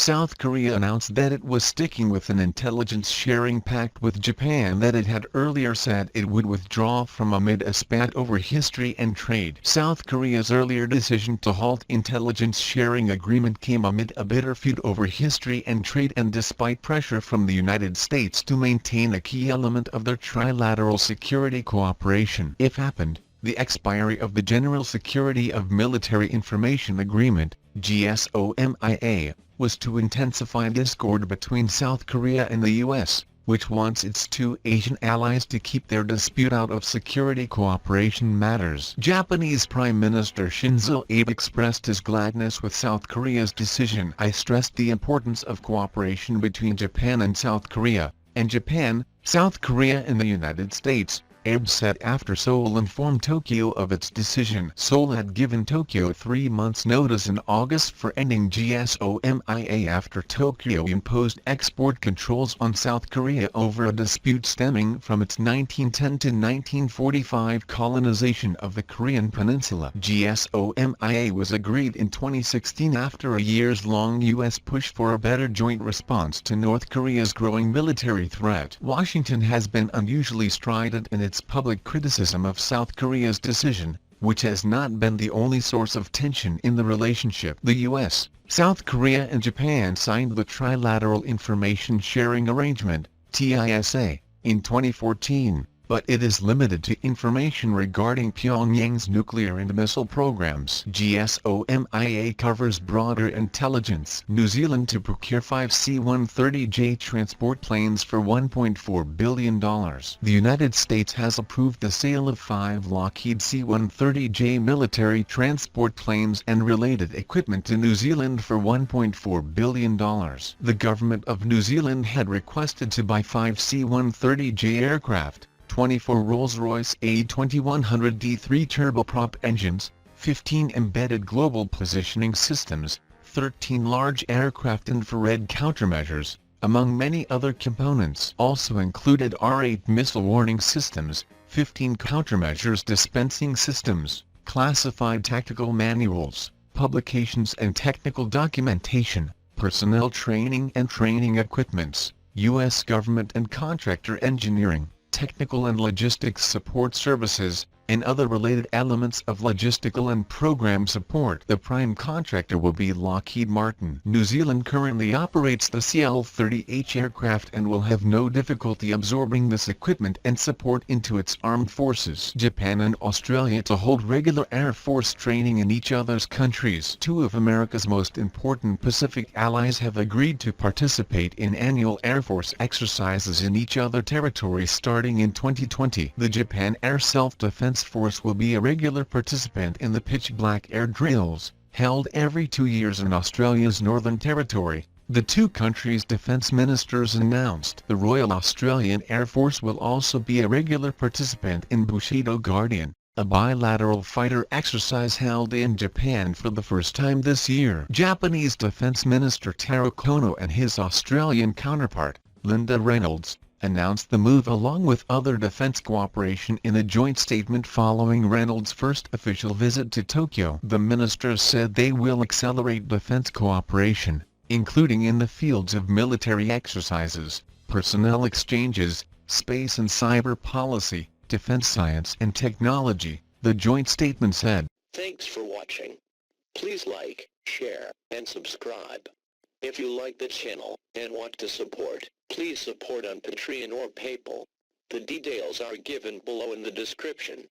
South Korea announced that it was sticking with an intelligence-sharing pact with Japan that it had earlier said it would withdraw from amid a spat over history and trade. South Korea's earlier decision to halt intelligence-sharing agreement came amid a bitter feud over history and trade and despite pressure from the United States to maintain a key element of their trilateral security cooperation. If happened, the expiry of the General Security of Military Information Agreement, GSOMIA, was to intensify discord between South Korea and the U.S., which wants its two Asian allies to keep their dispute out of security cooperation matters. Japanese Prime Minister Shinzo Abe expressed his gladness with South Korea's decision. "I stressed the importance of cooperation between Japan and South Korea, and Japan, South Korea and the United States," Abe said after Seoul informed Tokyo of its decision. Seoul had given Tokyo 3 months' notice in August for ending GSOMIA after Tokyo imposed export controls on South Korea over a dispute stemming from its 1910 to 1945 colonization of the Korean peninsula. GSOMIA was agreed in 2016 after a years-long U.S. push for a better joint response to North Korea's growing military threat. Washington has been unusually strident in its public criticism of South Korea's decision, which has not been the only source of tension in the relationship. The U.S., South Korea and Japan signed the Trilateral Information Sharing Arrangement, TISA, in 2014, but it is limited to information regarding Pyongyang's nuclear and missile programs. GSOMIA covers broader intelligence. New Zealand to procure 5 C-130J Transport Planes for $1.4 billion. The United States has approved the sale of 5 Lockheed C-130J military transport planes and related equipment to New Zealand for $1.4 billion. The government of New Zealand had requested to buy 5 C-130J aircraft, 24 Rolls-Royce A2100D3 turboprop engines, 15 embedded global positioning systems, 13 large aircraft infrared countermeasures, among many other components. Also included are 8 missile warning systems, 15 countermeasures dispensing systems, classified tactical manuals, publications and technical documentation, personnel training and training equipments, U.S. government and contractor engineering, technical and logistics support services, and other related elements of logistical and program support. The prime contractor will be Lockheed Martin. New Zealand currently operates the CL-30H aircraft and will have no difficulty absorbing this equipment and support into its armed forces. Japan and Australia to hold regular Air Force training in each other's countries. 2 of America's most important Pacific allies have agreed to participate in annual Air Force exercises in each other territories starting in 2020. The Japan Air Self-Defense Force will be a regular participant in the Pitch Black air drills, held every 2 years in Australia's Northern Territory, the 2 countries' defence ministers announced. The Royal Australian Air Force will also be a regular participant in Bushido-Guardian, a bilateral fighter exercise held in Japan for the first time this year. Japanese Defence Minister Taro Kono and his Australian counterpart, Linda Reynolds, announced the move along with other defense cooperation in a joint statement following Reynolds' first official visit to Tokyo. The ministers said they will accelerate defense cooperation, including in the fields of military exercises, personnel exchanges, space and cyber policy, defense science and technology, the joint statement said. Thanks for watching. Please like, share, and subscribe. If you like the channel and want to support, please support on Patreon or PayPal. The details are given below in the description.